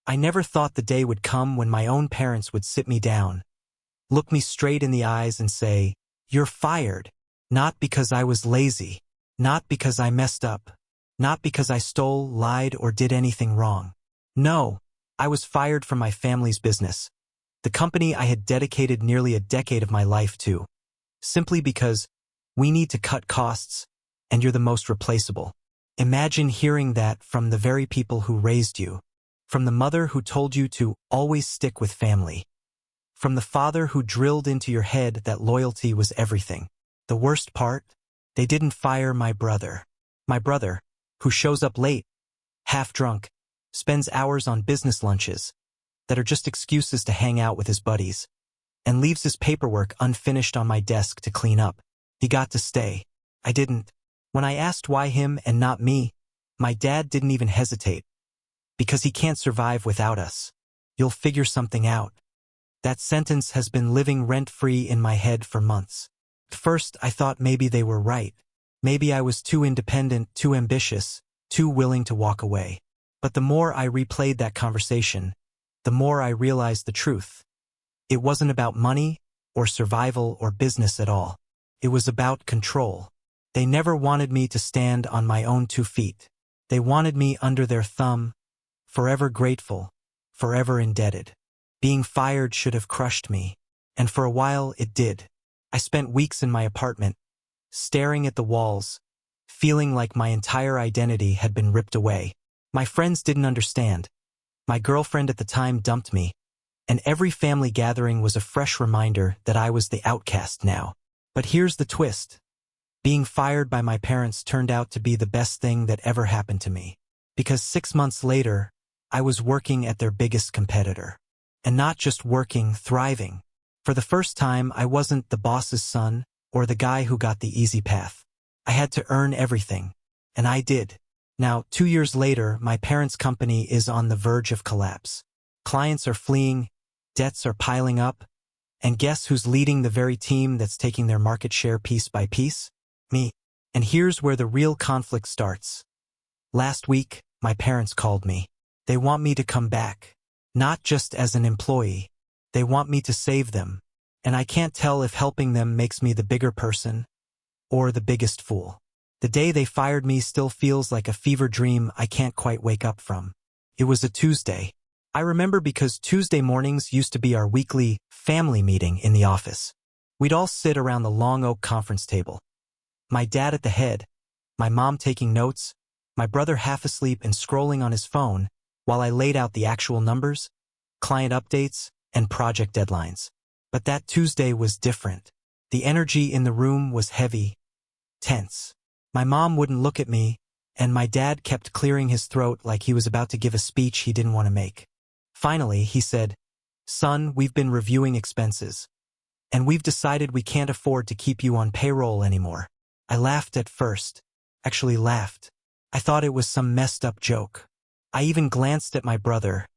I never thought the day would come when my own parents would sit me down, look me straight in the eyes and say, "You're fired." Not because I was lazy, not because I messed up, not because I stole, lied, or did anything wrong. No, I was fired from my family's business, the company I had dedicated nearly a decade of my life to, simply because we need to cut costs, and you're the most replaceable. Imagine hearing that from the very people who raised you, from the mother who told you to always stick with family, from the father who drilled into your head that loyalty was everything. The worst part? They didn't fire my brother. My brother, who shows up late, half drunk, spends hours on business lunches that are just excuses to hang out with his buddies, and leaves his paperwork unfinished on my desk to clean up. He got to stay. I didn't. When I asked why him and not me, my dad didn't even hesitate. Because he can't survive without us. You'll figure something out. That sentence has been living rent-free in my head for months. At first, I thought maybe they were right. Maybe I was too independent, too ambitious, too willing to walk away. But the more I replayed that conversation, the more I realized the truth. It wasn't about money, or survival, or business at all. It was about control. They never wanted me to stand on my own 2 feet. They wanted me under their thumb, forever grateful, forever indebted. Being fired should have crushed me, and for a while it did. I spent weeks in my apartment, staring at the walls, feeling like my entire identity had been ripped away. My friends didn't understand. My girlfriend at the time dumped me, and every family gathering was a fresh reminder that I was the outcast now. But here's the twist. Being fired by my parents turned out to be the best thing that ever happened to me. Because 6 months later, I was working at their biggest competitor. And not just working, thriving. For the first time, I wasn't the boss's son or the guy who got the easy path. I had to earn everything. And I did. Now, 2 years later, my parents' company is on the verge of collapse. Clients are fleeing, debts are piling up, and guess who's leading the very team that's taking their market share piece by piece? Me. And here's where the real conflict starts. Last week, my parents called me. They want me to come back. Not just as an employee. They want me to save them. And I can't tell if helping them makes me the bigger person or the biggest fool. The day they fired me still feels like a fever dream I can't quite wake up from. It was a Tuesday. I remember because Tuesday mornings used to be our weekly family meeting in the office. We'd all sit around the long oak conference table. My dad at the head, my mom taking notes, my brother half asleep and scrolling on his phone while I laid out the actual numbers, client updates, and project deadlines. But that Tuesday was different. The energy in the room was heavy, tense. My mom wouldn't look at me, and my dad kept clearing his throat like he was about to give a speech he didn't want to make. Finally, he said, "Son, we've been reviewing expenses, and we've decided we can't afford to keep you on payroll anymore." I laughed at first. Actually laughed. I thought it was some messed up joke. I even glanced at my brother,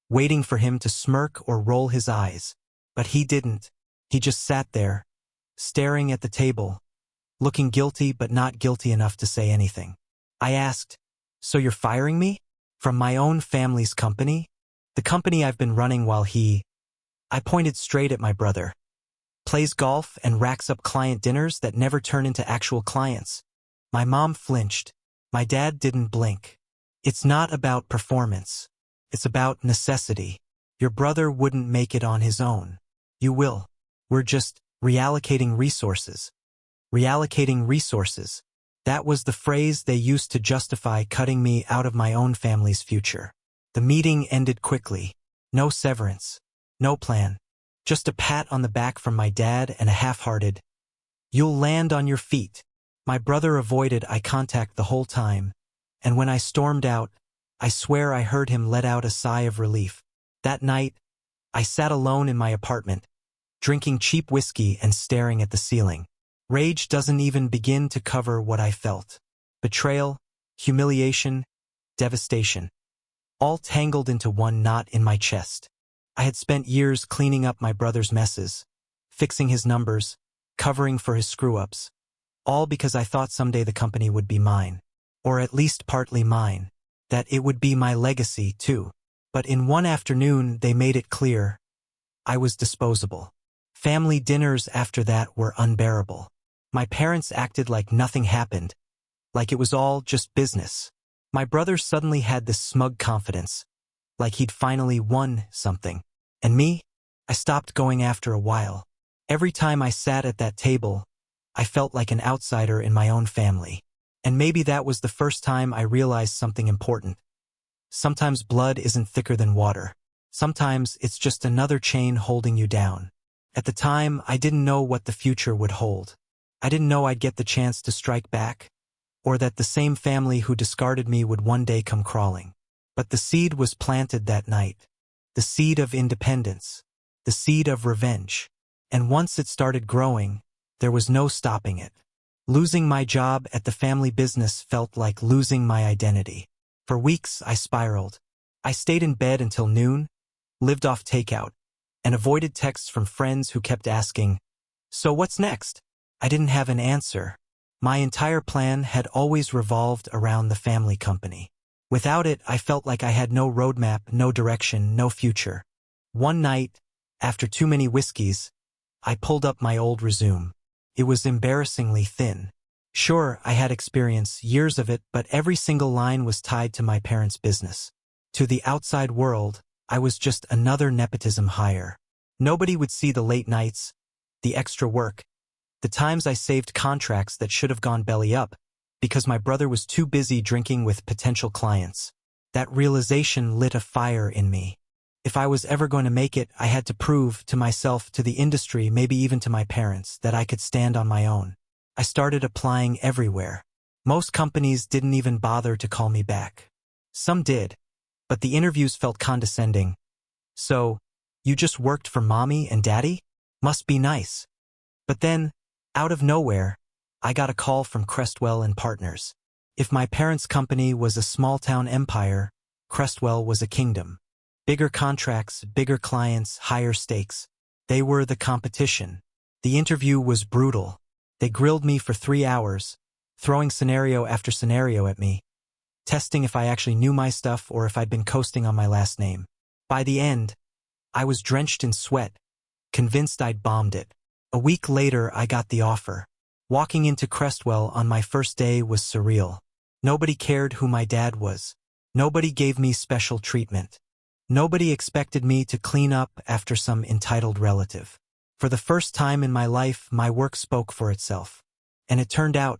waiting for him to smirk or roll his eyes. But he didn't. He just sat there, staring at the table, looking guilty but not guilty enough to say anything. I asked, "So you're firing me? From my own family's company? The company I've been running while he..." I pointed straight at my brother. "Plays golf and racks up client dinners that never turn into actual clients." My mom flinched. My dad didn't blink. "It's not about performance. It's about necessity. Your brother wouldn't make it on his own. You will. We're just reallocating resources." Reallocating resources. That was the phrase they used to justify cutting me out of my own family's future. The meeting ended quickly. No severance. No plan. Just a pat on the back from my dad and a half-hearted, "You'll land on your feet." My brother avoided eye contact the whole time, and when I stormed out, I swear I heard him let out a sigh of relief. That night, I sat alone in my apartment, drinking cheap whiskey and staring at the ceiling. Rage doesn't even begin to cover what I felt. Betrayal, humiliation, devastation. All tangled into one knot in my chest. I had spent years cleaning up my brother's messes, fixing his numbers, covering for his screw-ups. All because I thought someday the company would be mine. Or at least partly mine. That it would be my legacy, too. But in one afternoon they made it clear I was disposable. Family dinners after that were unbearable. My parents acted like nothing happened, like it was all just business. My brother suddenly had this smug confidence, like he'd finally won something. And me? I stopped going after a while. Every time I sat at that table, I felt like an outsider in my own family. And maybe that was the first time I realized something important. Sometimes blood isn't thicker than water. Sometimes it's just another chain holding you down. At the time, I didn't know what the future would hold. I didn't know I'd get the chance to strike back, or that the same family who discarded me would one day come crawling. But the seed was planted that night. The seed of independence. The seed of revenge. And once it started growing, there was no stopping it. Losing my job at the family business felt like losing my identity. For weeks, I spiraled. I stayed in bed until noon, lived off takeout, and avoided texts from friends who kept asking, "So what's next?" I didn't have an answer. My entire plan had always revolved around the family company. Without it, I felt like I had no roadmap, no direction, no future. One night, after too many whiskeys, I pulled up my old resume. It was embarrassingly thin. Sure, I had experience, years of it, but every single line was tied to my parents' business. To the outside world, I was just another nepotism hire. Nobody would see the late nights, the extra work, the times I saved contracts that should have gone belly up because my brother was too busy drinking with potential clients. That realization lit a fire in me. If I was ever going to make it, I had to prove to myself, to the industry, maybe even to my parents, that I could stand on my own. I started applying everywhere. Most companies didn't even bother to call me back. Some did, but the interviews felt condescending. "So, you just worked for mommy and daddy? Must be nice." But then, out of nowhere, I got a call from Crestwell and Partners. If my parents' company was a small-town empire, Crestwell was a kingdom. Bigger contracts, bigger clients, higher stakes. They were the competition. The interview was brutal. They grilled me for 3 hours, throwing scenario after scenario at me, testing if I actually knew my stuff or if I'd been coasting on my last name. By the end, I was drenched in sweat, convinced I'd bombed it. A week later, I got the offer. Walking into Crestwell on my first day was surreal. Nobody cared who my dad was. Nobody gave me special treatment. Nobody expected me to clean up after some entitled relative. For the first time in my life, my work spoke for itself. And it turned out,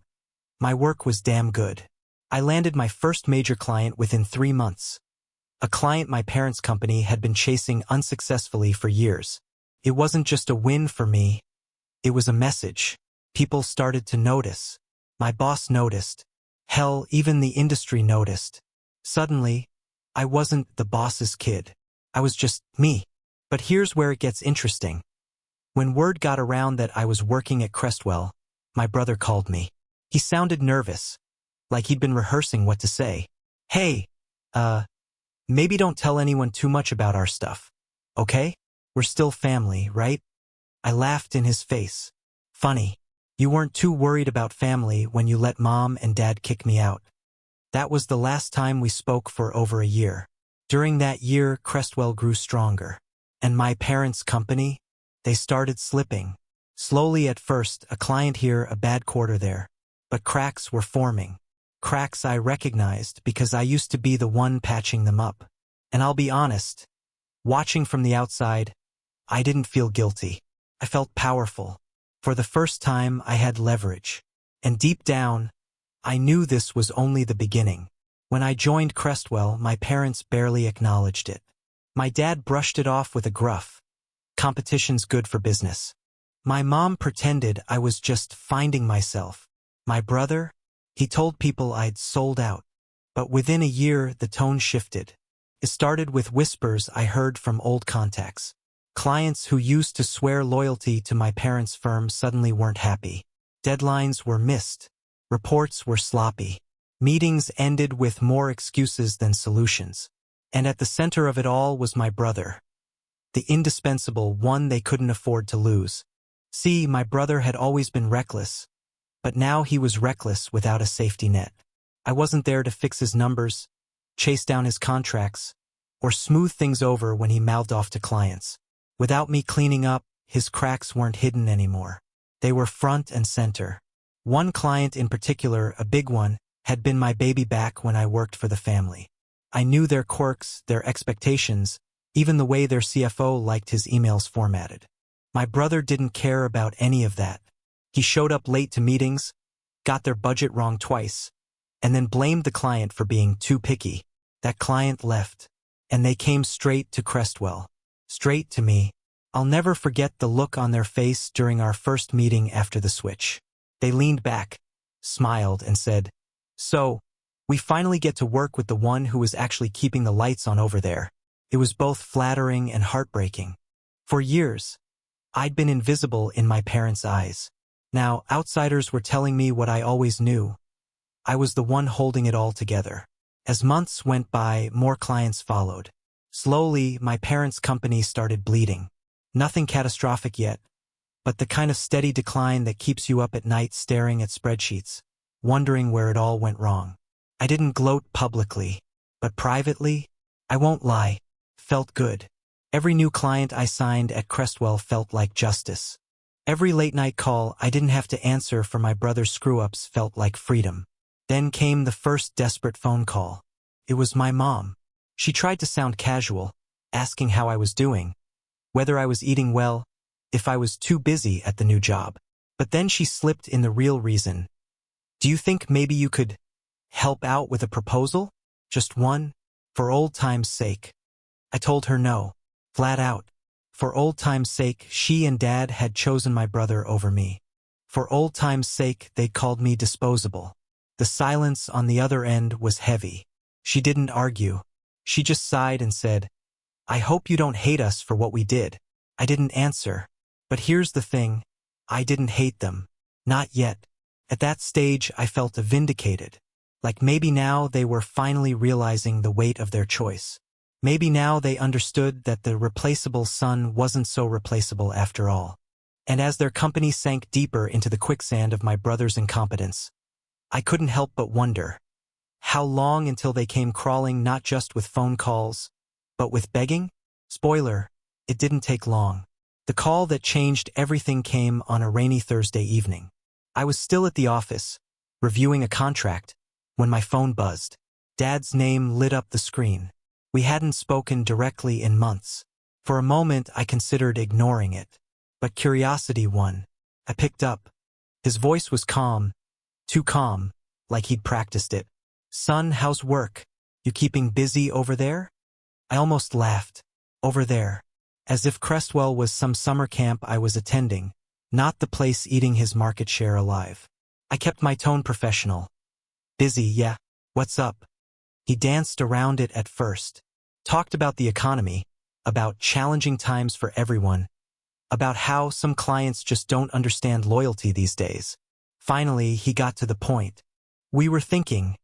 my work was damn good. I landed my first major client within 3 months. A client my parents' company had been chasing unsuccessfully for years. It wasn't just a win for me, it was a message. People started to notice. My boss noticed. Hell, even the industry noticed. Suddenly, I wasn't the boss's kid. I was just me. But here's where it gets interesting. When word got around that I was working at Crestwell, my brother called me. He sounded nervous, like he'd been rehearsing what to say. "Hey, maybe don't tell anyone too much about our stuff, okay? We're still family, right?" I laughed in his face. "Funny. You weren't too worried about family when you let mom and dad kick me out." That was the last time we spoke for over a year. During that year, Crestwell grew stronger. And my parents' company, they started slipping. Slowly at first, a client here, a bad quarter there. But cracks were forming. Cracks I recognized because I used to be the one patching them up. And I'll be honest, watching from the outside, I didn't feel guilty. I felt powerful. For the first time, I had leverage. And deep down, I knew this was only the beginning. When I joined Crestwell, my parents barely acknowledged it. My dad brushed it off with a gruff, "Competition's good for business." My mom pretended I was just finding myself. My brother, he told people I'd sold out. But within a year, the tone shifted. It started with whispers I heard from old contacts. Clients who used to swear loyalty to my parents' firm suddenly weren't happy. Deadlines were missed. Reports were sloppy. Meetings ended with more excuses than solutions. And at the center of it all was my brother. The indispensable one they couldn't afford to lose. See, my brother had always been reckless, but now he was reckless without a safety net. I wasn't there to fix his numbers, chase down his contracts, or smooth things over when he mouthed off to clients. Without me cleaning up, his cracks weren't hidden anymore. They were front and center. One client in particular, a big one, had been my baby back when I worked for the family. I knew their quirks, their expectations, even the way their CFO liked his emails formatted. My brother didn't care about any of that. He showed up late to meetings, got their budget wrong twice, and then blamed the client for being too picky. That client left, and they came straight to Crestwell. Straight to me. I'll never forget the look on their face during our first meeting after the switch. They leaned back, smiled, and said, "So, we finally get to work with the one who was actually keeping the lights on over there." It was both flattering and heartbreaking. For years, I'd been invisible in my parents' eyes. Now, outsiders were telling me what I always knew. I was the one holding it all together. As months went by, more clients followed. Slowly, my parents' company started bleeding. Nothing catastrophic yet, but the kind of steady decline that keeps you up at night staring at spreadsheets, wondering where it all went wrong. I didn't gloat publicly, but privately, I won't lie, felt good. Every new client I signed at Crestwell felt like justice. Every late-night call I didn't have to answer for my brother's screw-ups felt like freedom. Then came the first desperate phone call. It was my mom. She tried to sound casual, asking how I was doing, whether I was eating well, if I was too busy at the new job. But then she slipped in the real reason. "Do you think maybe you could help out with a proposal? Just one? For old time's sake." I told her no, flat out. For old time's sake, she and Dad had chosen my brother over me. For old time's sake, they called me disposable. The silence on the other end was heavy. She didn't argue. She just sighed and said, "I hope you don't hate us for what we did." I didn't answer. But here's the thing. I didn't hate them. Not yet. At that stage, I felt vindicated. Like maybe now they were finally realizing the weight of their choice. Maybe now they understood that the replaceable son wasn't so replaceable after all. And as their company sank deeper into the quicksand of my brother's incompetence, I couldn't help but wonder, how long until they came crawling not just with phone calls, but with begging? Spoiler, it didn't take long. The call that changed everything came on a rainy Thursday evening. I was still at the office, reviewing a contract, when my phone buzzed. Dad's name lit up the screen. We hadn't spoken directly in months. For a moment, I considered ignoring it. But curiosity won. I picked up. His voice was calm, too calm, like he'd practiced it. "Son, how's work? You keeping busy over there?" I almost laughed. Over there. As if Crestwell was some summer camp I was attending, not the place eating his market share alive. I kept my tone professional. "Busy, yeah. What's up?" He danced around it at first. Talked about the economy, about challenging times for everyone, about how some clients just don't understand loyalty these days. Finally, he got to the point. "We were thinking,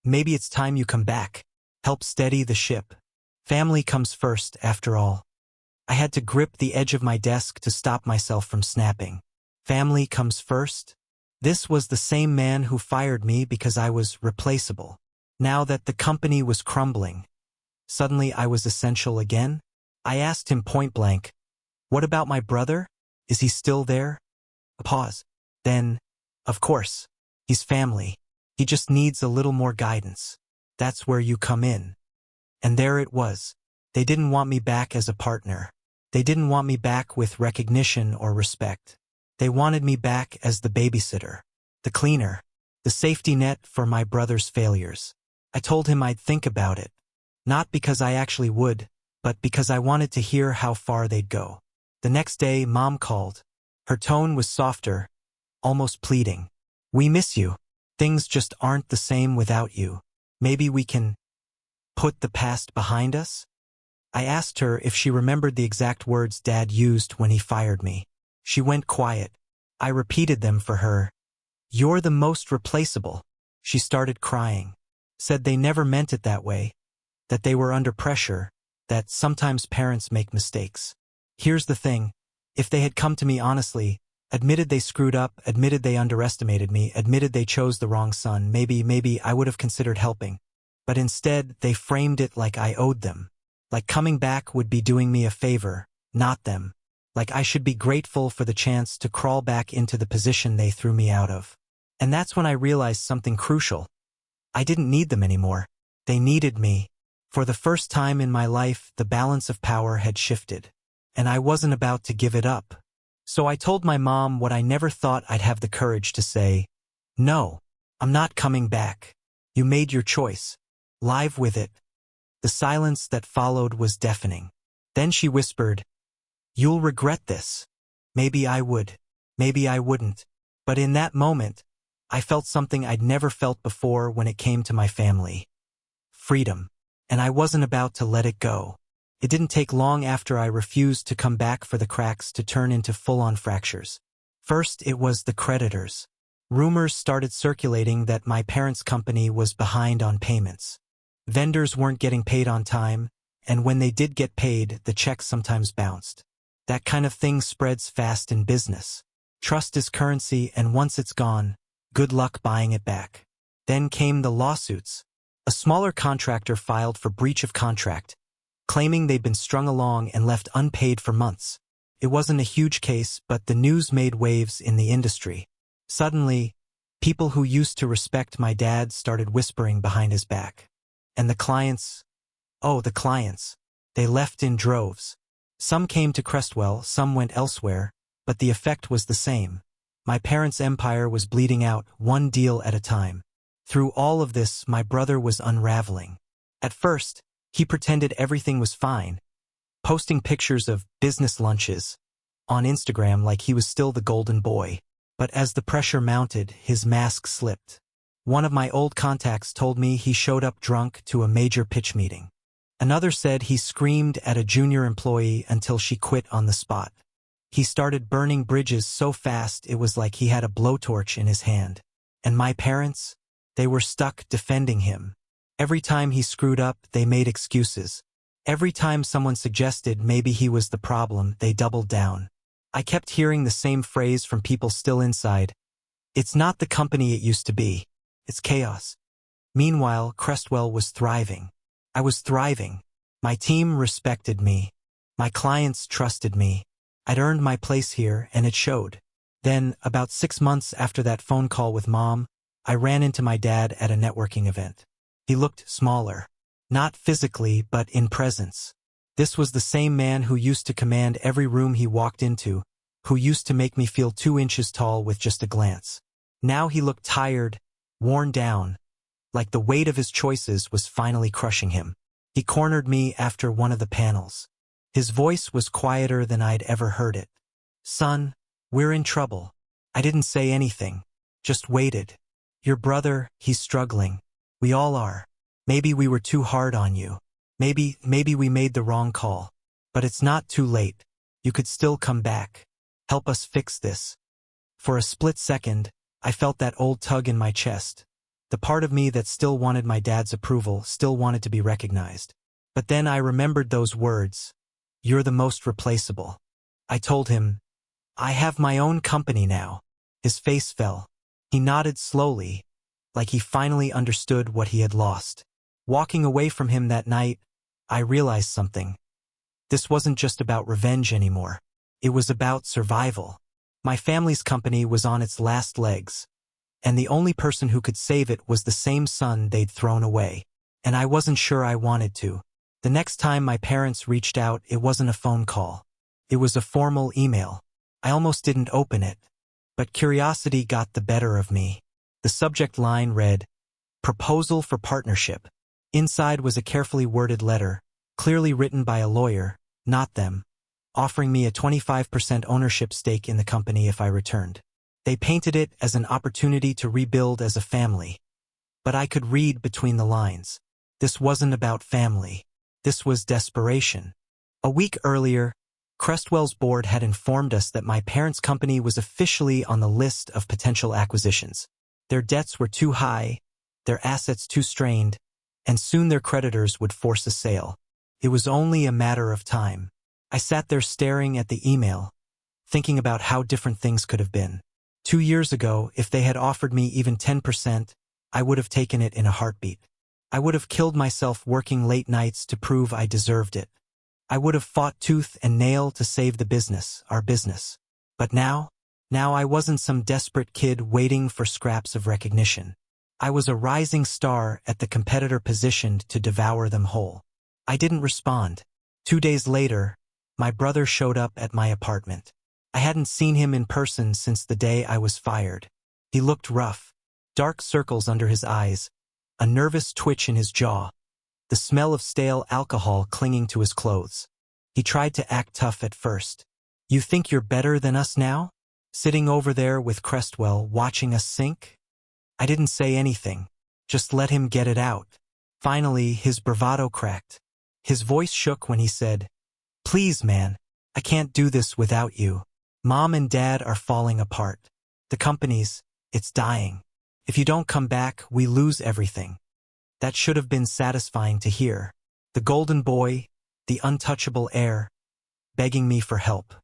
maybe it's time you come back, help steady the ship. Family comes first, after all." I had to grip the edge of my desk to stop myself from snapping. Family comes first? This was the same man who fired me because I was replaceable. Now that the company was crumbling, suddenly I was essential again? I asked him point blank, "What about my brother? Is he still there?" A pause. Then, "Of course, he's family. He just needs a little more guidance. That's where you come in." And there it was. They didn't want me back as a partner. They didn't want me back with recognition or respect. They wanted me back as the babysitter, the cleaner, the safety net for my brother's failures. I told him I'd think about it. Not because I actually would, but because I wanted to hear how far they'd go. The next day, Mom called. Her tone was softer, almost pleading. "We miss you. Things just aren't the same without you. Maybe we can put the past behind us?" I asked her if she remembered the exact words Dad used when he fired me. She went quiet. I repeated them for her. "You're the most replaceable." She started crying. Said they never meant it that way, that they were under pressure, that sometimes parents make mistakes. Here's the thing. If they had come to me honestly, admitted they screwed up, admitted they underestimated me, admitted they chose the wrong son, maybe I would have considered helping. But instead, they framed it like I owed them. Like coming back would be doing me a favor, not them. Like I should be grateful for the chance to crawl back into the position they threw me out of. And that's when I realized something crucial. I didn't need them anymore. They needed me. For the first time in my life, the balance of power had shifted. And I wasn't about to give it up. So I told my mom what I never thought I'd have the courage to say. No, I'm not coming back. You made your choice. Live with it. The silence that followed was deafening. Then she whispered, "You'll regret this. Maybe I would. Maybe I wouldn't." But in that moment, I felt something I'd never felt before when it came to my family. Freedom. And I wasn't about to let it go. It didn't take long after I refused to come back for the cracks to turn into full-on fractures. First, it was the creditors. Rumors started circulating that my parents' company was behind on payments. Vendors weren't getting paid on time, and when they did get paid, the checks sometimes bounced. That kind of thing spreads fast in business. Trust is currency, and once it's gone, good luck buying it back. Then came the lawsuits. A smaller contractor filed for breach of contract, claiming they'd been strung along and left unpaid for months. It wasn't a huge case, but the news made waves in the industry. Suddenly, people who used to respect my dad started whispering behind his back. And the clients, they left in droves. Some came to Crestwell, some went elsewhere, but the effect was the same. My parents' empire was bleeding out, one deal at a time. Through all of this, my brother was unraveling. At first, he pretended everything was fine, posting pictures of business lunches on Instagram like he was still the golden boy. But as the pressure mounted, his mask slipped. One of my old contacts told me he showed up drunk to a major pitch meeting. Another said he screamed at a junior employee until she quit on the spot. He started burning bridges so fast it was like he had a blowtorch in his hand. And my parents? They were stuck defending him. Every time he screwed up, they made excuses. Every time someone suggested maybe he was the problem, they doubled down. I kept hearing the same phrase from people still inside. It's not the company it used to be. It's chaos. Meanwhile, Crestwell was thriving. I was thriving. My team respected me. My clients trusted me. I'd earned my place here, and it showed. Then, about 6 months after that phone call with Mom, I ran into my dad at a networking event. He looked smaller. Not physically, but in presence. This was the same man who used to command every room he walked into, who used to make me feel 2 inches tall with just a glance. Now he looked tired, worn down, like the weight of his choices was finally crushing him. He cornered me after one of the panels. His voice was quieter than I'd ever heard it. "Son, we're in trouble." I didn't say anything, just waited. "Your brother, he's struggling. We all are. Maybe we were too hard on you. Maybe we made the wrong call. But it's not too late. You could still come back. Help us fix this." For a split second, I felt that old tug in my chest. The part of me that still wanted my dad's approval, still wanted to be recognized. But then I remembered those words. "You're the most replaceable." I told him, "I have my own company now." His face fell. He nodded slowly, like he finally understood what he had lost. Walking away from him that night, I realized something. This wasn't just about revenge anymore. It was about survival. My family's company was on its last legs, and the only person who could save it was the same son they'd thrown away. And I wasn't sure I wanted to. The next time my parents reached out, it wasn't a phone call. It was a formal email. I almost didn't open it, but curiosity got the better of me. The subject line read, "Proposal for Partnership." Inside was a carefully worded letter, clearly written by a lawyer, not them, offering me a 25% ownership stake in the company if I returned. They painted it as an opportunity to rebuild as a family. But I could read between the lines. This wasn't about family. This was desperation. A week earlier, Crestwell's board had informed us that my parents' company was officially on the list of potential acquisitions. Their debts were too high, their assets too strained, and soon their creditors would force a sale. It was only a matter of time. I sat there staring at the email, thinking about how different things could have been. 2 years ago, if they had offered me even 10%, I would have taken it in a heartbeat. I would have killed myself working late nights to prove I deserved it. I would have fought tooth and nail to save the business, our business. But now I wasn't some desperate kid waiting for scraps of recognition. I was a rising star at the competitor positioned to devour them whole. I didn't respond. 2 days later, my brother showed up at my apartment. I hadn't seen him in person since the day I was fired. He looked rough, dark circles under his eyes, a nervous twitch in his jaw, the smell of stale alcohol clinging to his clothes. He tried to act tough at first. "You think you're better than us now? Sitting over there with Crestwell watching us sink?" I didn't say anything, just let him get it out. Finally, his bravado cracked. His voice shook when he said, "Please, man, I can't do this without you. Mom and Dad are falling apart. The company's, it's dying. If you don't come back, we lose everything." That should have been satisfying to hear. The golden boy, the untouchable heir, begging me for help.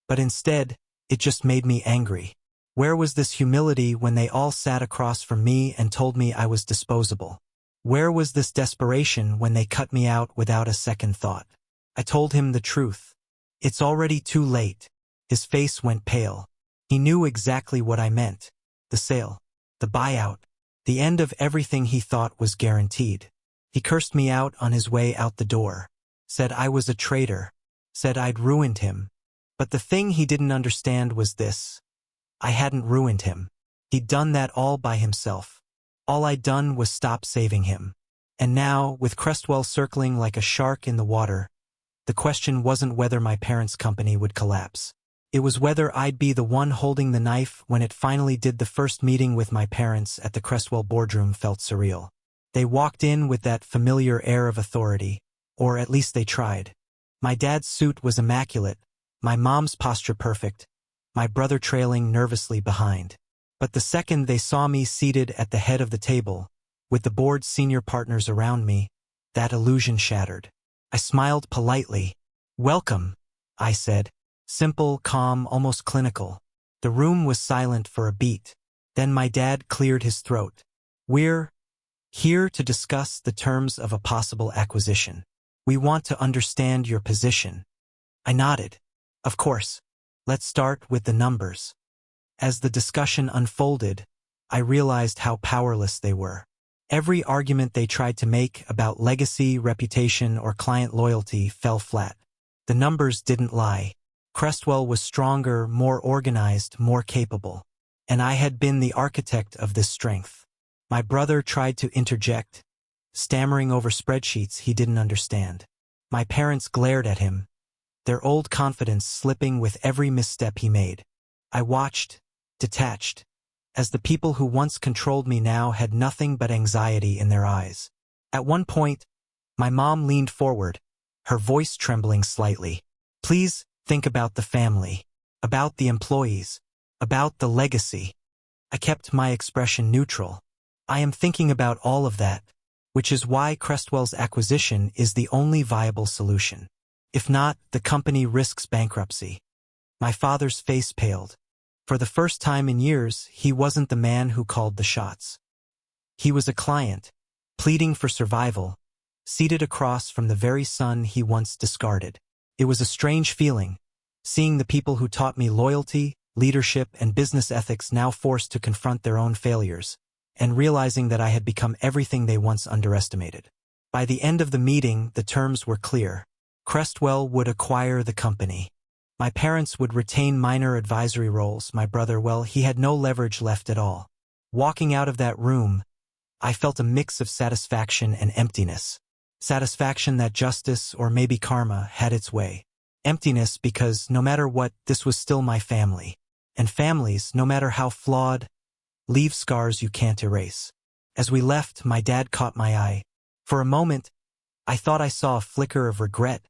But instead, it just made me angry. Where was this humility when they all sat across from me and told me I was disposable? Where was this desperation when they cut me out without a second thought? I told him the truth. "It's already too late." His face went pale. He knew exactly what I meant. The sale, the buyout, the end of everything he thought was guaranteed. He cursed me out on his way out the door. Said I was a traitor. Said I'd ruined him. But the thing he didn't understand was this. I hadn't ruined him. He'd done that all by himself. All I'd done was stop saving him. And now, with Crestwell circling like a shark in the water, the question wasn't whether my parents' company would collapse. It was whether I'd be the one holding the knife when it finally did. The first meeting with my parents at the Crestwell boardroom felt surreal. They walked in with that familiar air of authority, or at least they tried. My dad's suit was immaculate, my mom's posture perfect, my brother trailing nervously behind. But the second they saw me seated at the head of the table, with the board's senior partners around me, that illusion shattered. I smiled politely. "Welcome," I said. Simple, calm, almost clinical. The room was silent for a beat. Then my dad cleared his throat. "We're here to discuss the terms of a possible acquisition. We want to understand your position." I nodded. "Of course. Let's start with the numbers." As the discussion unfolded, I realized how powerless they were. Every argument they tried to make about legacy, reputation, or client loyalty fell flat. The numbers didn't lie. Crestwell was stronger, more organized, more capable. And I had been the architect of this strength. My brother tried to interject, stammering over spreadsheets he didn't understand. My parents glared at him, their old confidence slipping with every misstep he made. I watched, detached, as the people who once controlled me now had nothing but anxiety in their eyes. At one point, my mom leaned forward, her voice trembling slightly. "Please think about the family, about the employees, about the legacy." I kept my expression neutral. "I am thinking about all of that, which is why Crestwell's acquisition is the only viable solution. If not, the company risks bankruptcy." My father's face paled. For the first time in years, he wasn't the man who called the shots. He was a client, pleading for survival, seated across from the very son he once discarded. It was a strange feeling, seeing the people who taught me loyalty, leadership, and business ethics now forced to confront their own failures, and realizing that I had become everything they once underestimated. By the end of the meeting, the terms were clear. Crestwell would acquire the company. My parents would retain minor advisory roles. My brother, well, he had no leverage left at all. Walking out of that room, I felt a mix of satisfaction and emptiness. Satisfaction that justice, or maybe karma, had its way. Emptiness because, no matter what, this was still my family. And families, no matter how flawed, leave scars you can't erase. As we left, my dad caught my eye. For a moment, I thought I saw a flicker of regret,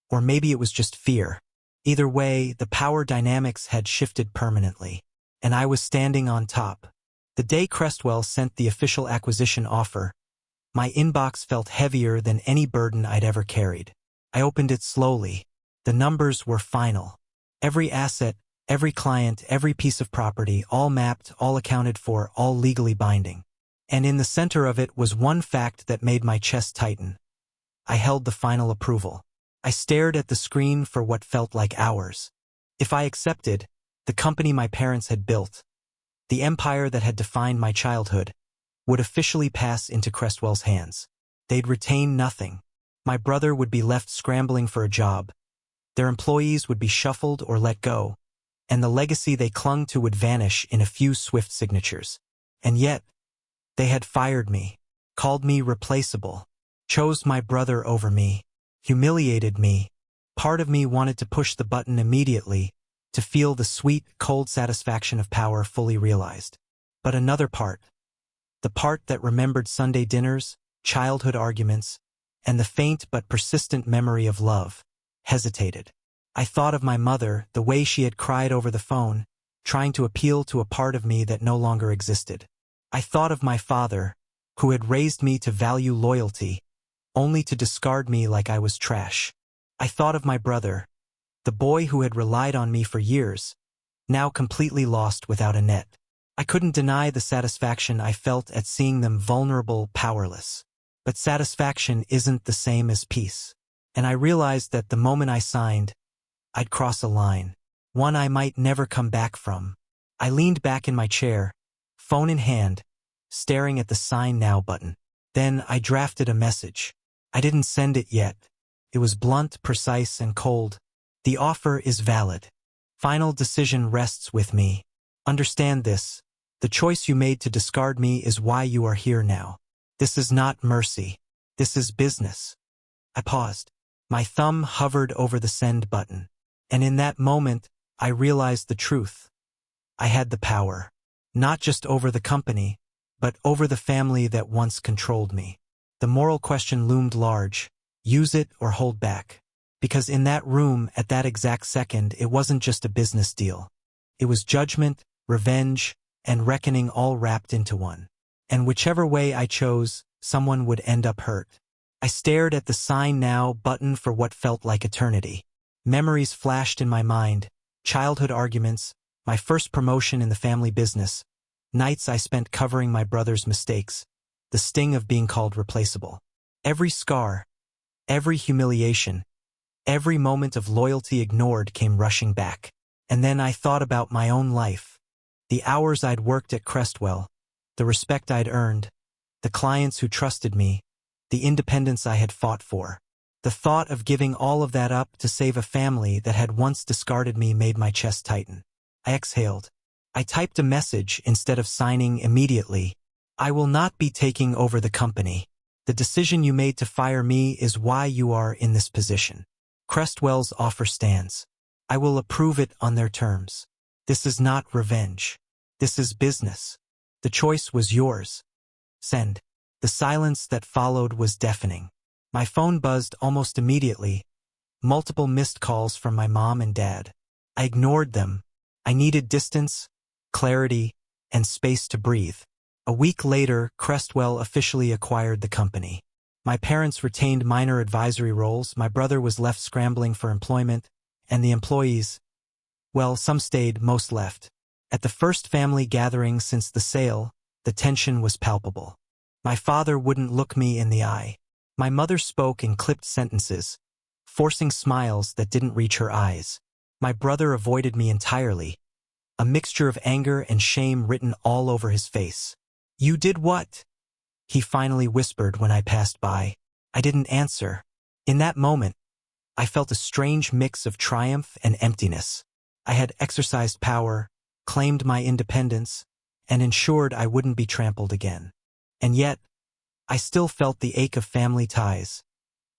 or maybe it was just fear. Either way, the power dynamics had shifted permanently, and I was standing on top. The day Crestwell sent the official acquisition offer, my inbox felt heavier than any burden I'd ever carried. I opened it slowly. The numbers were final. Every asset, every client, every piece of property, all mapped, all accounted for, all legally binding. And in the center of it was one fact that made my chest tighten. I held the final approval. I stared at the screen for what felt like hours. If I accepted, the company my parents had built, the empire that had defined my childhood, would officially pass into Crestwell's hands. They'd retain nothing. My brother would be left scrambling for a job. Their employees would be shuffled or let go, and the legacy they clung to would vanish in a few swift signatures. And yet, they had fired me, called me replaceable, chose my brother over me, humiliated me. Part of me wanted to push the button immediately, to feel the sweet, cold satisfaction of power fully realized. But another part, the part that remembered Sunday dinners, childhood arguments, and the faint but persistent memory of love, hesitated. I thought of my mother, the way she had cried over the phone, trying to appeal to a part of me that no longer existed. I thought of my father, who had raised me to value loyalty, only to discard me like I was trash. I thought of my brother, the boy who had relied on me for years, now completely lost without a net. I couldn't deny the satisfaction I felt at seeing them vulnerable, powerless. But satisfaction isn't the same as peace. And I realized that the moment I signed, I'd cross a line, one I might never come back from. I leaned back in my chair, phone in hand, staring at the Sign Now button. Then I drafted a message. I didn't send it yet. It was blunt, precise, and cold. The offer is valid. Final decision rests with me. Understand this. The choice you made to discard me is why you are here now. This is not mercy. This is business. I paused. My thumb hovered over the send button. And in that moment, I realized the truth. I had the power. Not just over the company, but over the family that once controlled me. The moral question loomed large. Use it or hold back. Because in that room, at that exact second, it wasn't just a business deal. It was judgment, revenge, and reckoning all wrapped into one. And whichever way I chose, someone would end up hurt. I stared at the Sign Now button for what felt like eternity. Memories flashed in my mind, childhood arguments, my first promotion in the family business, nights I spent covering my brother's mistakes, the sting of being called replaceable. Every scar, every humiliation, every moment of loyalty ignored came rushing back. And then I thought about my own life. The hours I'd worked at Crestwell, the respect I'd earned, the clients who trusted me, the independence I had fought for. The thought of giving all of that up to save a family that had once discarded me made my chest tighten. I exhaled. I typed a message instead of signing immediately. I will not be taking over the company. The decision you made to fire me is why you are in this position. Crestwell's offer stands. I will approve it on their terms. This is not revenge. This is business. The choice was yours. Send. The silence that followed was deafening. My phone buzzed almost immediately. Multiple missed calls from my mom and dad. I ignored them. I needed distance, clarity, and space to breathe. A week later, Crestwell officially acquired the company. My parents retained minor advisory roles, my brother was left scrambling for employment, and the employees, well, some stayed, most left. At the first family gathering since the sale, the tension was palpable. My father wouldn't look me in the eye. My mother spoke in clipped sentences, forcing smiles that didn't reach her eyes. My brother avoided me entirely, a mixture of anger and shame written all over his face. "You did what?" he finally whispered when I passed by. I didn't answer. In that moment, I felt a strange mix of triumph and emptiness. I had exercised power, claimed my independence, and ensured I wouldn't be trampled again. And yet, I still felt the ache of family ties.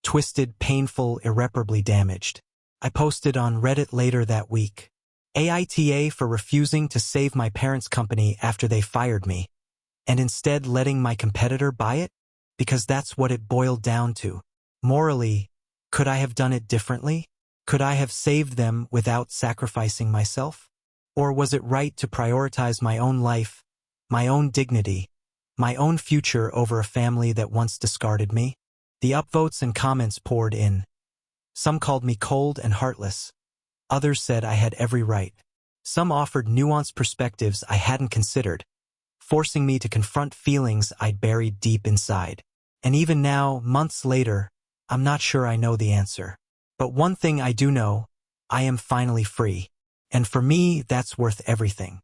Twisted, painful, irreparably damaged. I posted on Reddit later that week. AITA for refusing to save my parents' company after they fired me, and instead letting my competitor buy it? Because that's what it boiled down to. Morally, could I have done it differently? Could I have saved them without sacrificing myself? Or was it right to prioritize my own life, my own dignity, my own future over a family that once discarded me? The upvotes and comments poured in. Some called me cold and heartless. Others said I had every right. Some offered nuanced perspectives I hadn't considered, forcing me to confront feelings I'd buried deep inside. And even now, months later, I'm not sure I know the answer. But one thing I do know, I am finally free. And for me, that's worth everything.